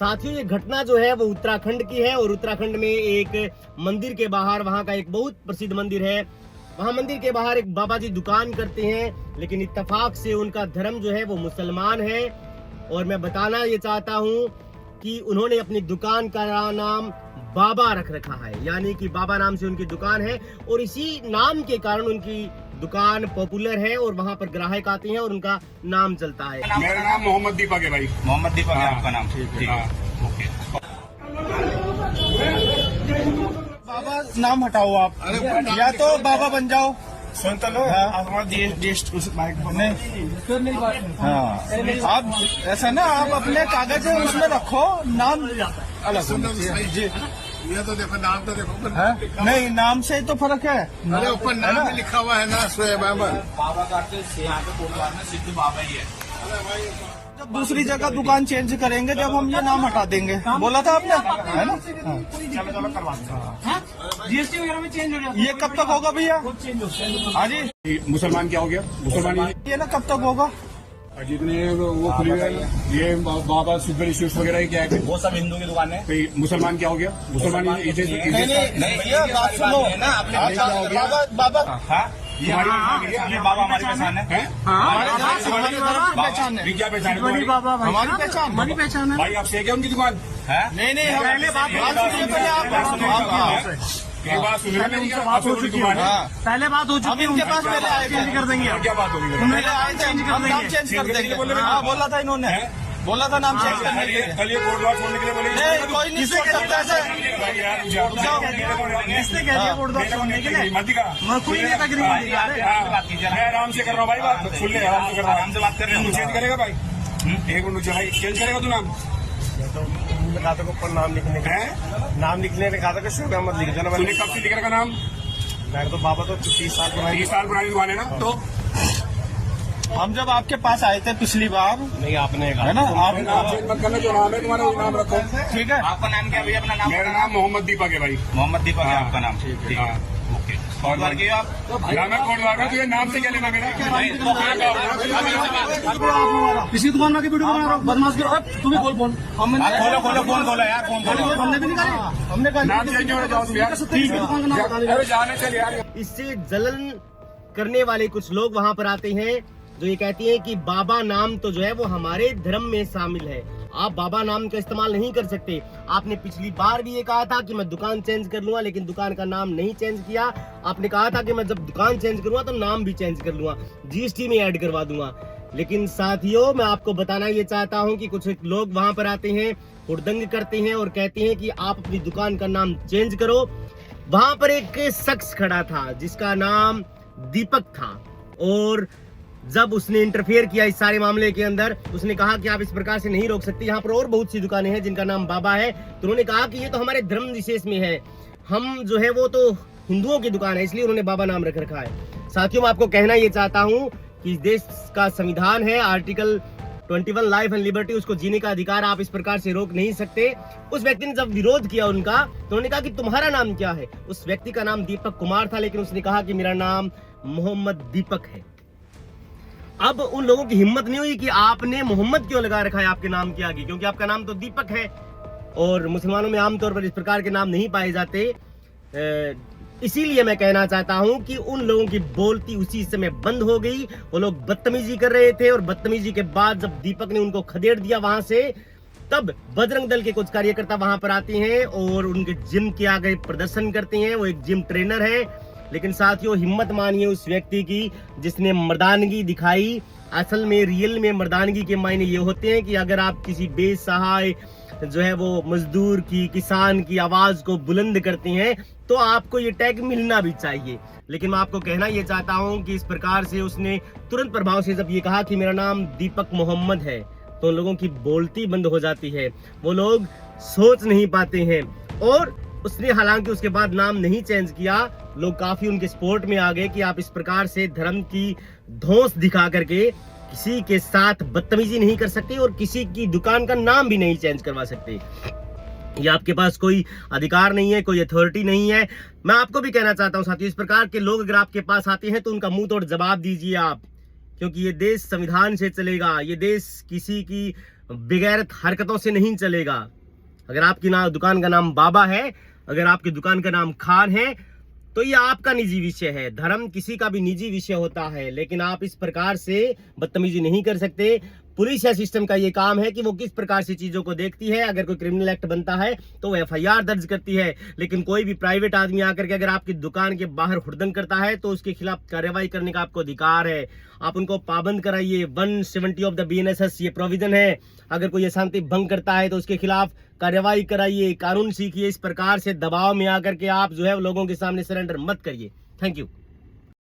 साथियों, ये घटना जो है वो उत्तराखंड की है और उत्तराखंड में एक मंदिर के बाहर, वहाँ का एक बहुत प्रसिद्ध मंदिर है, वहाँ मंदिर के बाहर एक बाबा जी दुकान करते हैं, लेकिन इत्तेफाक से उनका धर्म जो है वो मुसलमान है। और मैं बताना ये चाहता हूँ कि उन्होंने अपनी दुकान का नाम बाबा रख रखा है, यानी कि बाबा नाम से उनकी दुकान है और इसी नाम के कारण उनकी दुकान पॉपुलर है और वहाँ पर ग्राहक आते हैं और उनका नाम चलता है। मेरा नाम मोहम्मद दीपक है भाई। मोहम्मद दीपक है आपका नाम? ठीक है। ओके। बाबा नाम हटाओ आप, या तो बाबा बन जाओ। सुन तो लो, उस माइक पर नहीं। हाँ, आप ऐसा ना, आप अपने कागज उसमें रखो, नाम अलग जी। ये तो देखो, नाम तो देखो है? नहीं, नाम से तो फर्क है। अरे ऊपर नाम भी लिखा हुआ है ना, शोएब अहमद। बाबा का यहाँ पे कोटवार में सिद्ध बाबा ही है। जब दूसरी जगह दुकान चेंज करेंगे, जब हम ये नाम हटा देंगे, बोला था आपने, है ना? चलो करवा जीएसटी वगैरह में चेंज हो जाता है। ये कब तक होगा भैया? हाँ जी, मुसलमान क्या हो गया? मुसलमान ये ना कब तक होगा? जितने वो खुली हुई है, ये बाबा सुपर स्वीट्स वगैरह क्या है? वो सब हिंदू की दुकान है। तो मुसलमान क्या हो गया? मुसलमान नहीं, भैया बात सुनो ना, बाबा ये बाबा हमारी पहचान है। पहचान है, क्या पहचान है? बड़ी बाबा भाई, हमारी पहचान, हमारी पहचान है। भाई आपसे है क्या उनकी दुकान? है? नहीं नहीं, पहले बात सुनिए, पहले आप ये बात सुन रहे हैं, आप उनकी दुकान है। पहले बात हो चुकी है, इनके पास पहले आए थे। चेंज कर देंगे। क्या बात होगी? पहले आए थे, हम नाम चेंज कर देंगे। हाँ, बोला था इन्होंने, बोला था नाम चेंज करने के लिए। कल ये कोटद्वार छोड़ने के लिए बोले। नहीं, कोई नहीं छोड़ सकता ऐसे। किसने कह दिया कोटद्वार छोड़ने के लिए? मत दिखा, मैं कोई नहीं तक नहीं मैं आराम से कर रहा हूँ भाई, बात खुल ले, आराम से कर रहा हूँ। आराम से बात कर रहे हैं। तू चेंज करेगा भाई? एक मिनट भाई, चेंज करेगा तू नाम? कहा था ऊपर नाम लिखने का, नाम लिखने ने कहा था कि शोएब अहमद लिख देना। तूने कब से लिख रखा नाम? मैं तो बाबा तो 30 साल पुरानी। 30 साल पुरानी दुकान है ना। तो हम जब आपके पास आए थे पिछली बार, नहीं, आपने कहा है ना, नाम आप चेंज मत करना, जो नाम है तुम्हारा वो नाम रखो। ठीक है। आपका नाम क्या भैया? अपना नाम? मेरा नाम मोहम्मद दीपक है भाई। मोहम्मद दीपक है आपका नाम? ठीक है। ओके। कोटवार के हो आप? नाम है कोटद्वार का, तुझे नाम से क्या लेना मेरा? किसी दुकान में वीडियो बना रहा हूँ, बदमाश करो। तुम्हें बोल फोन, खोलो खोलो, फोन खोलो यार, फोन खोलो। हमने भी नहीं कहा, हमने कहा नाम चेंज हो जाओ यार। दुकान का नाम बता दे। अरे जाने चल यार। इससे जलन करने वाले कुछ लोग वहां पर आते हैं जो ये कहती हैं कि बाबा नाम तो जो है वो हमारे धर्म में शामिल है, आप बाबा नाम का इस्तेमाल नहीं कर सकते। आपने पिछली बार भी ये कहा था कि मैं दुकान चेंज कर लूंगा, लेकिन दुकान का नाम नहीं चेंज किया। आपने कहा था कि मैं जब दुकान चेंज करूंगा तो नाम भी चेंज कर लूंगा, जीएसटी में ऐड करवा दूंगा। लेकिन साथियों, मैं आपको बताना ये चाहता हूँ कि कुछ लोग वहां पर आते हैं, हुड़दंग करते हैं और कहते हैं कि आप अपनी दुकान का नाम चेंज करो। वहां पर एक शख्स खड़ा था जिसका नाम दीपक था, और जब उसने इंटरफेयर किया इस सारे मामले के अंदर, उसने कहा कि आप इस प्रकार से नहीं रोक सकते, यहाँ पर और बहुत सी दुकानें हैं जिनका नाम बाबा है। तो उन्होंने कहा कि ये तो हमारे धर्म विशेष में है, हम जो है वो तो हिंदुओं की दुकान है, इसलिए उन्होंने बाबा नाम रख रखा है। साथियों, मैं आपको कहना ये चाहता हूँ कि इस देश का संविधान है, आर्टिकल 21 लाइफ एंड लिबर्टी, उसको जीने का अधिकार आप इस प्रकार से रोक नहीं सकते। उस व्यक्ति ने जब विरोध किया उनका, तो उन्होंने कहा कि तुम्हारा नाम क्या है? उस व्यक्ति का नाम दीपक कुमार था, लेकिन उसने कहा कि मेरा नाम मोहम्मद दीपक है। अब उन लोगों की हिम्मत नहीं हुई कि आपने मोहम्मद क्यों लगा रखा है आपके नाम के आगे, क्योंकि आपका नाम तो दीपक है और मुसलमानों में आमतौर पर इस प्रकार के नाम नहीं पाए जाते। इसीलिए मैं कहना चाहता हूं कि उन लोगों की बोलती उसी समय बंद हो गई। वो लोग बदतमीजी कर रहे थे और बदतमीजी के बाद जब दीपक ने उनको खदेड़ दिया वहां से, तब बजरंग दल के कुछ कार्यकर्ता वहां पर आते हैं और उनके जिम के आगे प्रदर्शन करते हैं। वो एक जिम ट्रेनर है, लेकिन साथियों, हिम्मत मानिए उस व्यक्ति की जिसने मर्दानगी दिखाई। असल में रियल में मर्दानगी के मायने ये होते हैं कि अगर आप किसी बेसहाय जो है वो मजदूर की, किसान की आवाज को बुलंद करते हैं तो आपको ये टैग मिलना भी चाहिए। लेकिन मैं आपको कहना ये चाहता हूं कि इस प्रकार से उसने तुरंत प्रभाव से जब ये कहा कि मेरा नाम दीपक मोहम्मद है, तो लोगों की बोलती बंद हो जाती है, वो लोग सोच नहीं पाते हैं। और उसने हालांकि उसके बाद नाम नहीं चेंज किया, लोग काफी उनके सपोर्ट में आ गए कि आप इस प्रकार से धर्म की धौंस दिखा करके किसी के साथ बदतमीजी नहीं कर सकते और किसी की दुकान का नाम भी नहीं चेंज करवा सकते। ये आपके पास कोई अधिकार नहीं है, कोई अथॉरिटी नहीं है। मैं आपको भी कहना चाहता हूं साथियों, इस प्रकार के लोग अगर आपके पास आते हैं तो उनका मुंह तोड़ जवाब दीजिए आप क्योंकि ये देश संविधान से चलेगा, ये देश किसी की बेगैरत हरकतों से नहीं चलेगा। अगर आपकी दुकान का नाम बाबा है, अगर आपकी दुकान का नाम खान है, तो ये आपका निजी विषय है। धर्म किसी का भी निजी विषय होता है, लेकिन आप इस प्रकार से बदतमीजी नहीं कर सकते। पुलिस या सिस्टम का ये काम है कि वो किस प्रकार से चीजों को देखती है। अगर कोई क्रिमिनल एक्ट बनता है तो वो FIR दर्ज करती है, लेकिन कोई भी प्राइवेट आदमी आकर के अगर आपकी दुकान के बाहर हुड़दंग करता है तो उसके खिलाफ कार्रवाई करने का आपको अधिकार है। आप उनको पाबंद कराइए। 170 ऑफ द BNSS ये प्रोविजन है। अगर कोई शांति भंग करता है तो उसके खिलाफ कार्रवाई कराइए, कानून सीखिए। इस प्रकार से दबाव में आकर के आप जो है लोगों के सामने सरेंडर मत करिए। Thank you.